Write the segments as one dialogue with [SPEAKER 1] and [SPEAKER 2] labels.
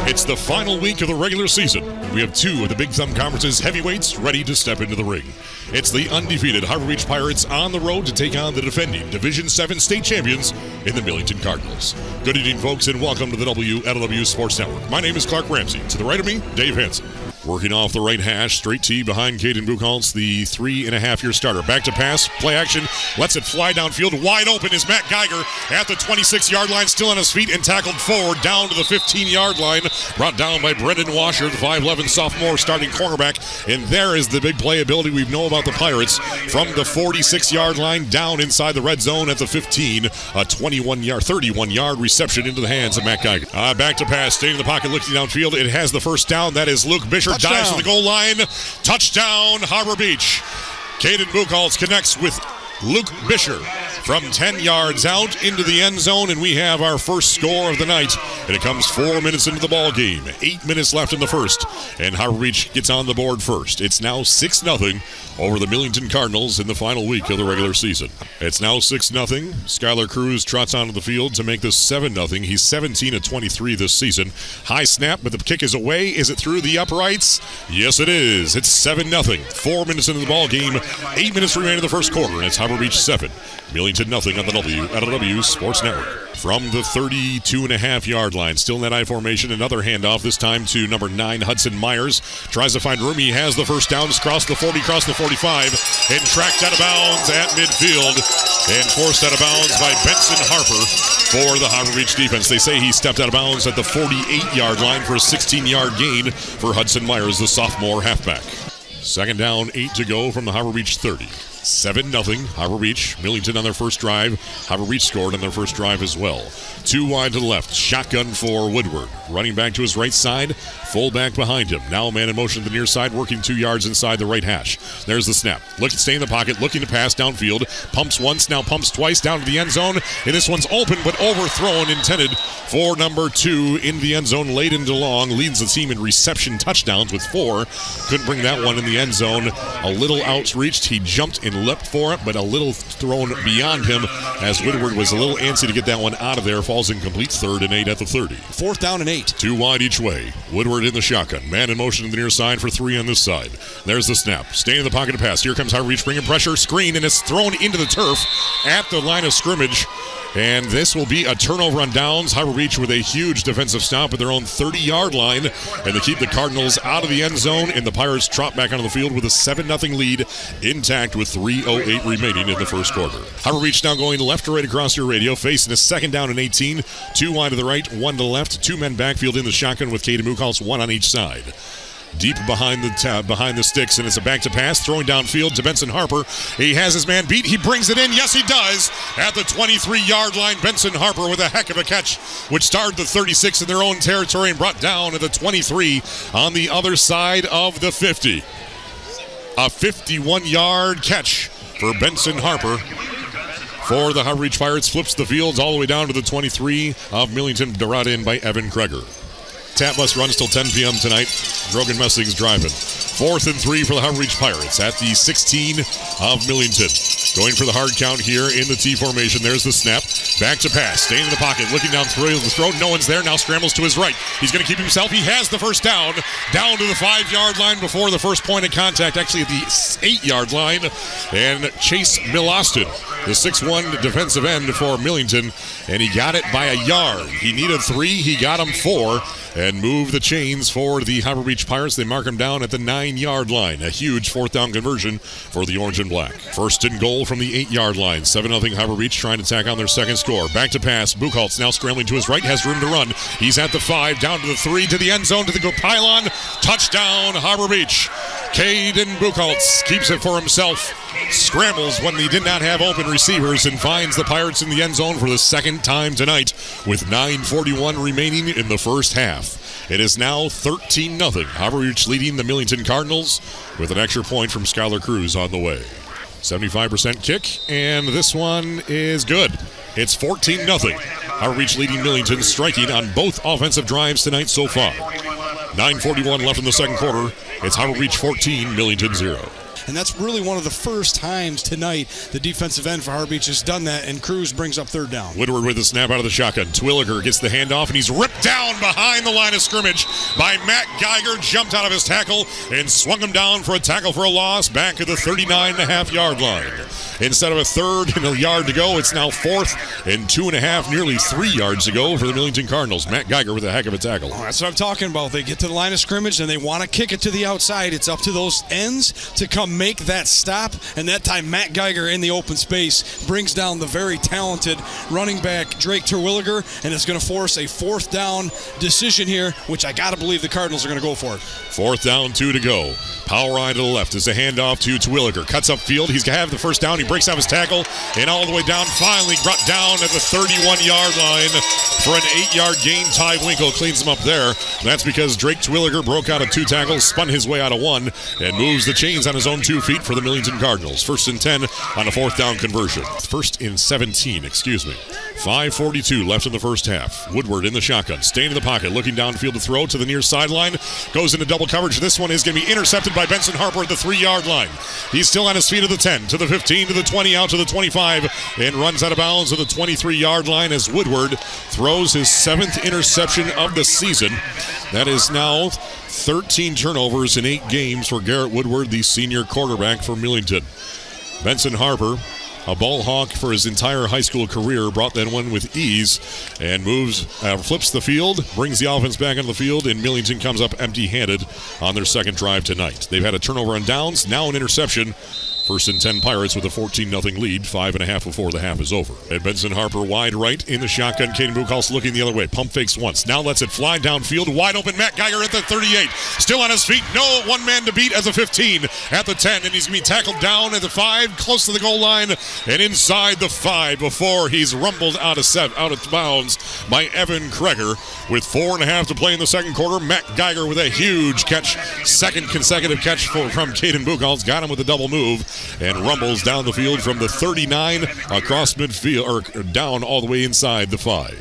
[SPEAKER 1] It's the final week of the regular season. We have two of the Big Thumb Conference's heavyweights ready to step into the ring. It's the undefeated Harbor Beach Pirates on the road to take on the defending Division 7 state champions in the Millington Cardinals. Good evening, folks, and welcome to the WLW Sports Network. My name is Clark Ramsey. To the right of me, Dave Hanson. Working off the right hash, straight tee behind Caden Buchholz, the 3.5-year starter. Back to pass, play action, lets it fly downfield. Wide open is Matt Geiger at the 26-yard line, still on his feet and tackled forward down to the 15-yard line. Brought down by Brendan Washer, the 5'11 sophomore starting cornerback. And there is the big playability we know about the Pirates from the 46-yard line down inside the red zone at the 15. A 31-yard reception into the hands of Matt Geiger. Back to pass, staying in the pocket, looking downfield. It has the first down. That is Luke Bisher. Dives to the goal line. Touchdown, Harbor Beach. Caden Buchholz connects with Luke Bisher from 10 yards out into the end zone, and we have our first score of the night. And it comes 4 minutes into the ball game. 8 minutes left in the first, and Harbor Beach gets on the board first. It's now 6-0 over the Millington Cardinals in the final week of the regular season. It's now 6-0. Skylar Cruz trots onto the field to make this 7-0. He's 17 of 23 this season. High snap, but the kick is away. Is it through the uprights? Yes, it is. It's 7-0. 4 minutes into the ball game. 8 minutes remain in the first quarter, and it's Harbor Beach 7, Millington 0 on the WLW Sports Network. From the 32.5-yard line, still in that I formation, another handoff, this time to number 9, Hudson Myers. Tries to find room. He has the first down. Just crossed the 40, crossed the 45, and tracked out of bounds at midfield, and forced out of bounds by Benson Harper for the Harbor Beach defense. They say he stepped out of bounds at the 48-yard line for a 16-yard gain for Hudson Myers, the sophomore halfback. Second down, 8 to go from the Harbor Beach 30. 7-0, Harbor Beach. Millington on their first drive. Harbor Beach scored on their first drive as well. 2 wide to the left. Shotgun for Woodward. Running back to his right side. Fullback behind him. Now man in motion to the near side, working 2 yards inside the right hash. There's the snap. Stay in the pocket, looking to pass downfield. Pumps once, now pumps twice down to the end zone. And this one's open but overthrown, intended for number 2 in the end zone. Layden DeLong leads the team in reception touchdowns with 4. Couldn't bring that one in the end zone. A little outreached. He jumped and leapt for it, but a little thrown beyond him as Woodward was a little antsy to get that one out of there. Falls incomplete. 3rd and 8 at the 30.
[SPEAKER 2] 4th down and 8.
[SPEAKER 1] 2 wide each way. Woodward in the shotgun. Man in motion to the near side for 3 on this side. There's the snap. Stay in the pocket to pass. Here comes Harbor Beach bringing pressure. Screen, and it's thrown into the turf at the line of scrimmage. And this will be a turnover on downs. Harbor Beach with a huge defensive stop at their own 30-yard line. And they keep the Cardinals out of the end zone. And the Pirates trot back onto the field with a 7-0 lead intact with 3:08 remaining in the first quarter. Harbor Beach now going left to right across your radio, facing a 2nd down and 18. 2 wide to the right, 1 to the left. 2 men backfield in the shotgun with Caden Buchholz, 1 on each side. Deep behind the sticks, and it's a back to pass, throwing downfield to Benson Harper. He has his man beat. He brings it in. Yes, he does. At the 23-yard line, Benson Harper with a heck of a catch, which started the 36 in their own territory and brought down at the 23 on the other side of the 50. A 51-yard catch for Benson Harper. For the Harbor Beach Pirates, flips the fields all the way down to the 23 of Millington, brought in by Evan Kreger. Tap bus runs till 10 p.m. tonight. Grogan Messing's driving. 4th and 3 for the Harbor Beach Pirates at the 16 of Millington. Going for the hard count here in the T formation. There's the snap. Back to pass. Staying in the pocket. Looking down through the throat. No one's there. Now scrambles to his right. He's going to keep himself. He has the first down. Down to the 5-yard line before the first point of contact. Actually at the 8-yard line. And Chase Milostin, the 6'1 defensive end for Millington. And he got it by a yard. He needed 3. He got him 4. And move the chains for the Harbor Beach Pirates. They mark him down at the 9-yard line. A huge 4th down conversion for the orange and black. 1st and goal from the 8-yard line. 7-0 Harbor Beach trying to tack on their second score. Back to pass. Buchholz now scrambling to his right. Has room to run. He's at the 5. Down to the 3. To the end zone. To the go pylon. Touchdown Harbor Beach. Caden Buchholz keeps it for himself. Scrambles when he did not have open receivers and finds the Pirates in the end zone for the 2nd time tonight with 9:41 remaining in the first half. It is now 13-0. Harbor Beach leading the Millington Cardinals with an extra point from Skylar Cruz on the way. 75% kick, and this one is good. It's 14-0. Harbor Beach leading Millington, striking on both offensive drives tonight so far. 9:41 left in the second quarter. It's Harbor Beach 14, Millington 0.
[SPEAKER 2] And that's really one of the first times tonight the defensive end for Harbor Beach has done that, and Cruz brings up third down.
[SPEAKER 1] Woodward with the snap out of the shotgun. Twilliger gets the handoff, and he's ripped down behind the line of scrimmage by Matt Geiger. Jumped out of his tackle and swung him down for a tackle for a loss back at the 39.5-yard line. Instead of a third and a yard to go, it's now 4th and 2.5, nearly 3 yards to go for the Millington Cardinals. Matt Geiger with a heck of a tackle.
[SPEAKER 2] Oh, that's what I'm talking about. They get to the line of scrimmage and they want to kick it to the outside. It's up to those ends to come make that stop. And that time, Matt Geiger in the open space brings down the very talented running back Drake Terwilliger, and it's going to force a 4th down decision here, which I got to believe the Cardinals are going to go for it.
[SPEAKER 1] 4th down, 2 to go. Power eye to the left as a handoff to Twilliger. Cuts up field. He's going to have the first down. He breaks out his tackle and all the way down. Finally brought down at the 31-yard line for an 8-yard gain. Ty Winkle cleans him up there. That's because Drake Twilliger broke out of 2 tackles, spun his way out of 1, and moves the chains on his own 2 feet for the Millington Cardinals. 1st and 10 on a 4th down conversion. 1st and 17, 5:42 left in the first half. Woodward in the shotgun, staying in the pocket, looking downfield to throw to the near sideline. Goes into double coverage. This one is going to be intercepted by Benson Harper at the 3-yard line. He's still on his feet at the 10, to the 15, to the 20, out to the 25, and runs out of bounds at the 23-yard line as Woodward throws his 7th interception of the season. That is now 13 turnovers in 8 games for Garrett Woodward, the senior quarterback for Millington. Benson Harper, a ball hawk for his entire high school career, brought that one with ease and flips the field, brings the offense back on the field, and Millington comes up empty-handed on their second drive tonight. They've had a turnover on downs, now an interception. 1st and 10 Pirates with a 14-0 lead, 5.5 before the half is over. And Benson Harper wide right in the shotgun. Caden Buchholz looking the other way. Pump fakes once. Now lets it fly downfield. Wide open. Matt Geiger at the 38. Still on his feet. No one man to beat as a 15 at the 10. And he's going to be tackled down at the 5, close to the goal line, and inside the 5 before he's rumbled out of bounds by Evan Kreger. With 4.5 to play in the second quarter, Matt Geiger with a huge catch. 2nd consecutive catch from Caden Buchholz. Got him with a double move. And rumbles down the field from the 39 across midfield, or down all the way inside the 5.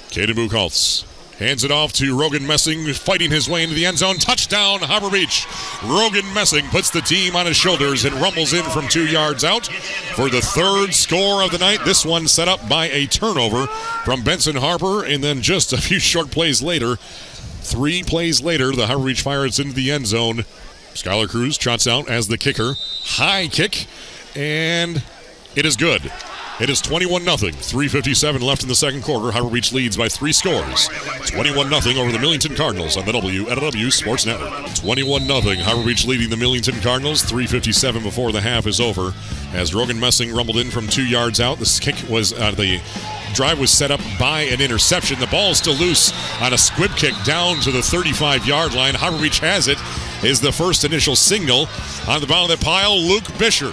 [SPEAKER 1] Caden Buchholz hands it off to Rogan Messing, fighting his way into the end zone. Touchdown, Harbor Beach. Rogan Messing puts the team on his shoulders and rumbles in from 2 yards out for the 3rd score of the night. This one set up by a turnover from Benson Harper, and then just a few short plays later, 3 plays later, the Harbor Beach Pirates into the end zone. Skylar Cruz trots out as the kicker. High kick, and it is good. It is 21-0. 3:57 left in the second quarter. Harbor Beach leads by 3 scores. 21-0 over the Millington Cardinals on the WNW Sports Network. 21-0. Harbor Beach leading the Millington Cardinals. 3:57 before the half is over. As Rogan Messing rumbled in from 2 yards out. This kick was the drive was set up by an interception. The ball is still loose on a squib kick down to the 35-yard line. Harbor Beach has it. Is the first initial signal on the bottom of the pile. Luke Bisher,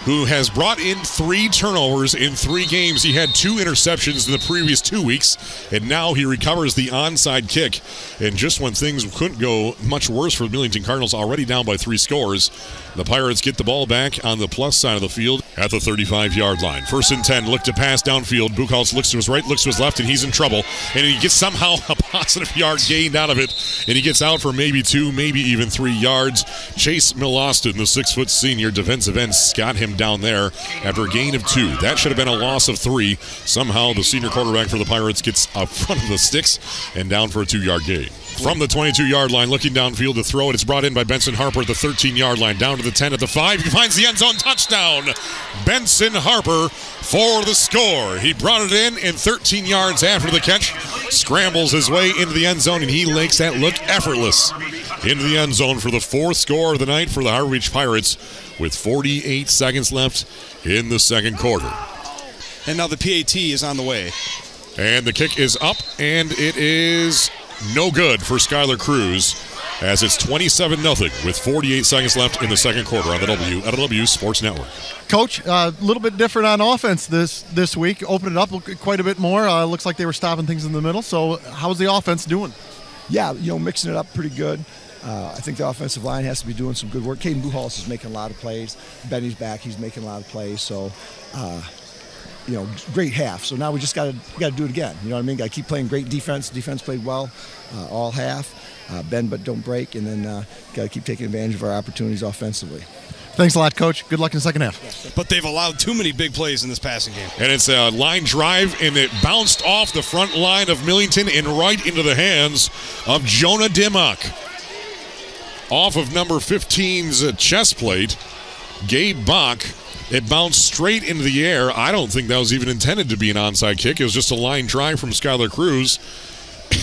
[SPEAKER 1] who has brought in 3 turnovers in 3 games. He had 2 interceptions in the previous 2 weeks, and now he recovers the onside kick. And just when things couldn't go much worse for the Millington Cardinals, already down by 3 scores, the Pirates get the ball back on the plus side of the field at the 35-yard line. 1st and 10, look to pass downfield. Buchholz looks to his right, looks to his left, and he's in trouble. And he gets somehow a positive yard gained out of it, and he gets out for maybe 2, maybe even 3 yards. Chase Milloston, the 6-foot senior defensive end, got him down there after a gain of 2. That should have been a loss of 3. Somehow the senior quarterback for the Pirates gets up front of the sticks and down for a 2-yard gain. From the 22-yard line, looking downfield to throw it. It's brought in by Benson Harper at the 13-yard line, down to the 10 at the 5. He finds the end zone. Touchdown, Benson Harper for the score. He brought it in, and 13 yards after the catch, scrambles his way into the end zone, and he makes that look effortless. Into the end zone for the 4th score of the night for the Harbor Beach Pirates with 48 seconds left in the second quarter.
[SPEAKER 2] And now the PAT is on the way.
[SPEAKER 1] And the kick is up, and it is no good for Skylar Cruz, as it's 27-0 with 48 seconds left in the second quarter on the WNW Sports Network.
[SPEAKER 3] Coach, a little bit different on offense this week. Opened it up quite a bit more. Looks like they were stopping things in the middle. So how's the offense doing?
[SPEAKER 4] Yeah, mixing it up pretty good. I think the offensive line has to be doing some good work. Caden Buchholz is making a lot of plays. Benny's back. He's making a lot of plays. So, great half. So now we just got to do it again. You know what I mean? Got to keep playing great defense. Defense played well all half. Bend but don't break. And then got to keep taking advantage of our opportunities offensively.
[SPEAKER 3] Thanks a lot, Coach. Good luck in the second half.
[SPEAKER 2] But they've allowed too many big plays in this passing game.
[SPEAKER 1] And it's a line drive, and it bounced off the front line of Millington and right into the hands of Jonah Dimmock. Off of number 15's chest plate, Gabe Bach. It bounced straight into the air. I don't think that was even intended to be an onside kick. It was just a line drive from Skylar Cruz.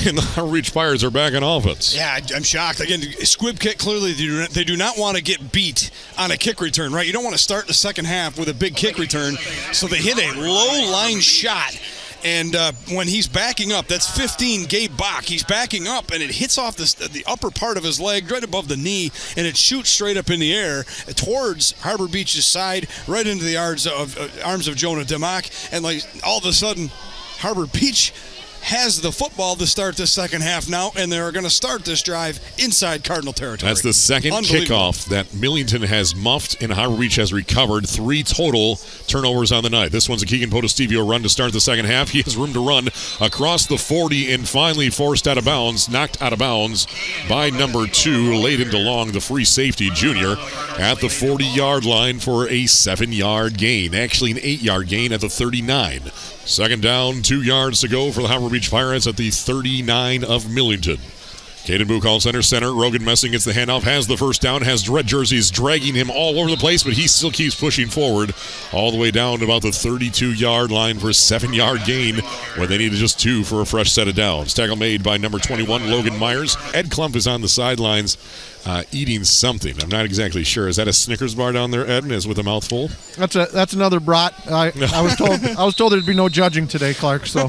[SPEAKER 1] And the Harbor Beach Pirates are back on offense.
[SPEAKER 2] Yeah, I'm shocked. Again, squib kick, clearly they do not want to get beat on a kick return, right? You don't want to start the second half with a big kick return. So they hit a low line shot. And when he's backing up, that's 15, Gabe Bach. He's backing up, and it hits off the upper part of his leg, right above the knee, and it shoots straight up in the air towards Harbor Beach's side, right into the arms of Jonah Dimmock. And like all of a sudden, Harbor Beach has the football to start the second half now, and they're going to start this drive inside Cardinal territory.
[SPEAKER 1] That's the second kickoff that Millington has muffed and Harbor Beach has recovered. 3 total turnovers on the night. This one's a Keegan Podestevio run to start the second half. He has room to run across the 40 and finally forced out of bounds, knocked out of bounds by number 2, Layden DeLong, the free safety junior, at the 40-yard line for a 7-yard gain. Actually an 8-yard gain at the 39. Second down, 2 yards to go for the Harbor Beach Pirates at the 39 of Millington. Caden Buchholz center. Rogan Messing gets the handoff, has the first down, has red jerseys dragging him all over the place, but he still keeps pushing forward all the way down to about the 32-yard line for a 7-yard gain where they needed just 2 for a fresh set of downs. Tackle made by number 21, Logan Myers. Ed Klump is on the sidelines eating something. I'm not exactly sure. Is that a Snickers bar down there, Ed, and is with a mouthful?
[SPEAKER 3] That's another brat. I was told there'd be no judging today, Clark, so...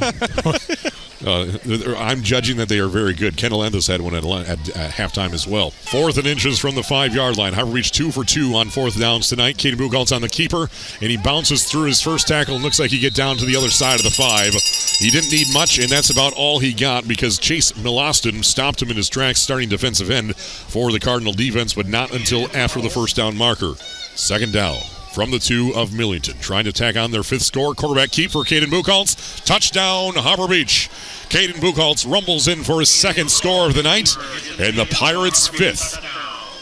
[SPEAKER 1] I'm judging that they are very good. Kendall Enthus had one at halftime as well. 4th and inches from the 5-yard line. Harbor Beach 2 for 2 on 4th downs tonight. Caden Buchholz on the keeper, and he bounces through his first tackle and looks like he get down to the other side of the 5. He didn't need much, and that's about all he got because Chase Milostin stopped him in his tracks, starting defensive end for the Cardinal defense, but not until after the first down marker. Second down. From the 2 of Millington, trying to tack on their 5th score. Quarterback keep for Caden Buchholz. Touchdown, Harbor Beach. Caden Buchholz rumbles in for his 2nd score of the night, and the Pirates' 5th.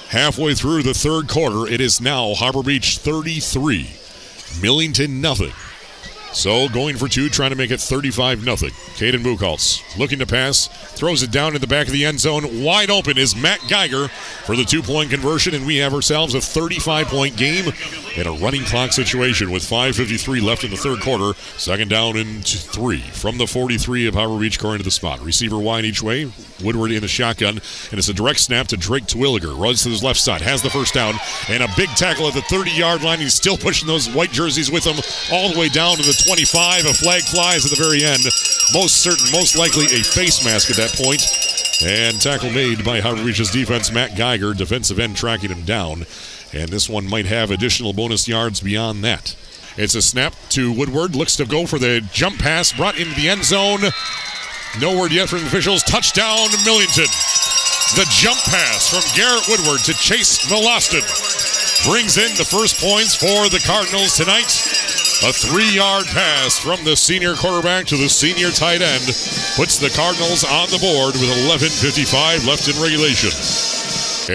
[SPEAKER 1] Halfway through the 3rd quarter, it is now Harbor Beach 33, Millington nothing. So going for 2, trying to make it 35-0. Caden Buchholz looking to pass, throws it down in the back of the end zone. Wide open is Matt Geiger for the 2-point conversion, and we have ourselves a 35-point game in a running clock situation with 5:53 left in the 3rd quarter. Second down and 3 from the 43 of Harbor Beach, going to the spot. Receiver wide each way. Woodward in the shotgun, and it's a direct snap to Drake Twilliger. Runs to his left side, has the first down, and a big tackle at the 30-yard line. He's still pushing those white jerseys with him all the way down to the 25. A flag flies at the very end. Most likely a face mask at that point. And tackle made by Harbor Beach's defense. Matt Geiger, defensive end, tracking him down. And this one might have additional bonus yards beyond that. It's a snap to Woodward. Looks to go for the jump pass. Brought into the end zone. No word yet from the officials. Touchdown, Millington. The jump pass from Garrett Woodward to Chase Milostin brings in the first points for the Cardinals tonight. A 3-yard pass from the senior quarterback to the senior tight end puts the Cardinals on the board with 11:55 left in regulation.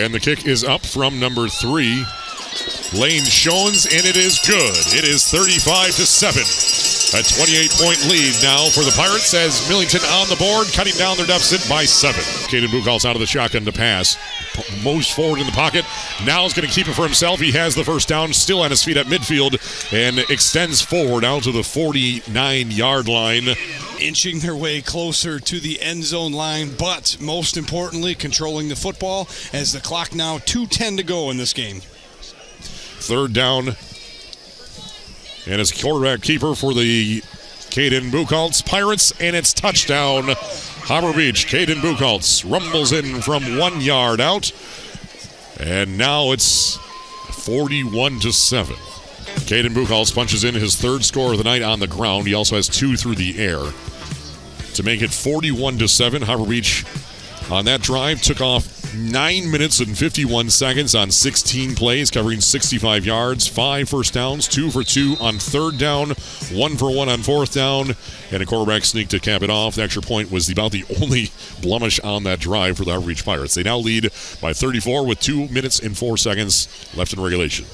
[SPEAKER 1] And the kick is up from number 3, Lane Schoens, and it is good. It is 35-7. A 28-point lead now for the Pirates as Millington on the board, cutting down their deficit by 7. Caden Buchholz out of the shotgun to pass. Moves forward in the pocket. Now is going to keep it for himself. He has the first down, still on his feet at midfield, and extends forward out to the 49-yard line.
[SPEAKER 2] Inching their way closer to the end zone line, but most importantly, controlling the football as the clock now 2:10 to go in this game.
[SPEAKER 1] 3rd down. And it's quarterback keeper for the Caden Buchholz Pirates, and it's touchdown, Harbor Beach. Caden Buchholz rumbles in from 1 yard out, and now it's 41-7. Caden Buchholz punches in his 3rd score of the night on the ground. He also has 2 through the air to make it 41-7. Harbor Beach on that drive took off 9 minutes and 51 seconds on 16 plays, covering 65 yards, 5 first downs, 2 for 2 on 3rd down, 1 for 1 on 4th down, and a quarterback sneak to cap it off. The extra point was about the only blemish on that drive for the Harbor Beach Pirates. They now lead by 34 with 2 minutes and 4 seconds left in regulation.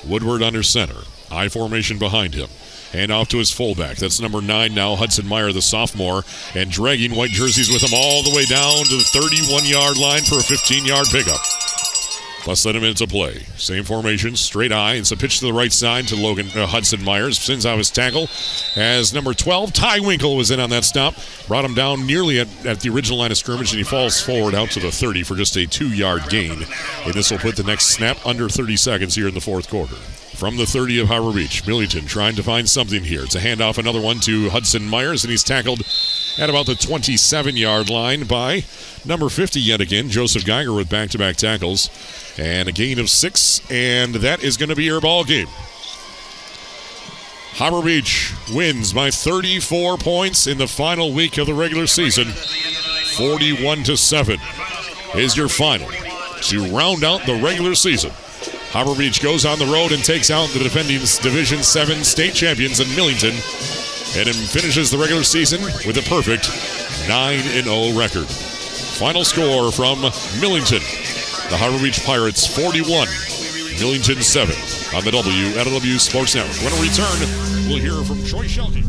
[SPEAKER 1] Woodward under center. I formation behind him. Hand off to his fullback. That's number 9 now, Hudson Meyer, the sophomore, and dragging white jerseys with him all the way down to the 31-yard line for a 15-yard pickup. Less than a minute to play. Same formation, straight I. It's a pitch to the right side to Hudson Myers. Sends out his tackle as number 12, Ty Winkle, was in on that stop. Brought him down nearly at the original line of scrimmage, and he falls forward out to the 30 for just a 2-yard gain. And this will put the next snap under 30 seconds here in the fourth quarter. From the 30 of Harbor Beach, Millington trying to find something here. It's a handoff, another one to Hudson Myers, and he's tackled at about the 27-yard line by number 50 yet again, Joseph Geiger, with back-to-back tackles. And a gain of 6, and that is going to be your ball game. Harbor Beach wins by 34 points in the final week of the regular season. 41-7 is your final to round out the regular season. Harbor Beach goes on the road and takes out the defending Division 7 state champions in Millington, and finishes the regular season with a perfect 9-0 record. Final score from Millington: the Harbor Beach Pirates 41, Millington 7 on the WNLW Sports Network. When we return, we'll hear from Troy Shelke.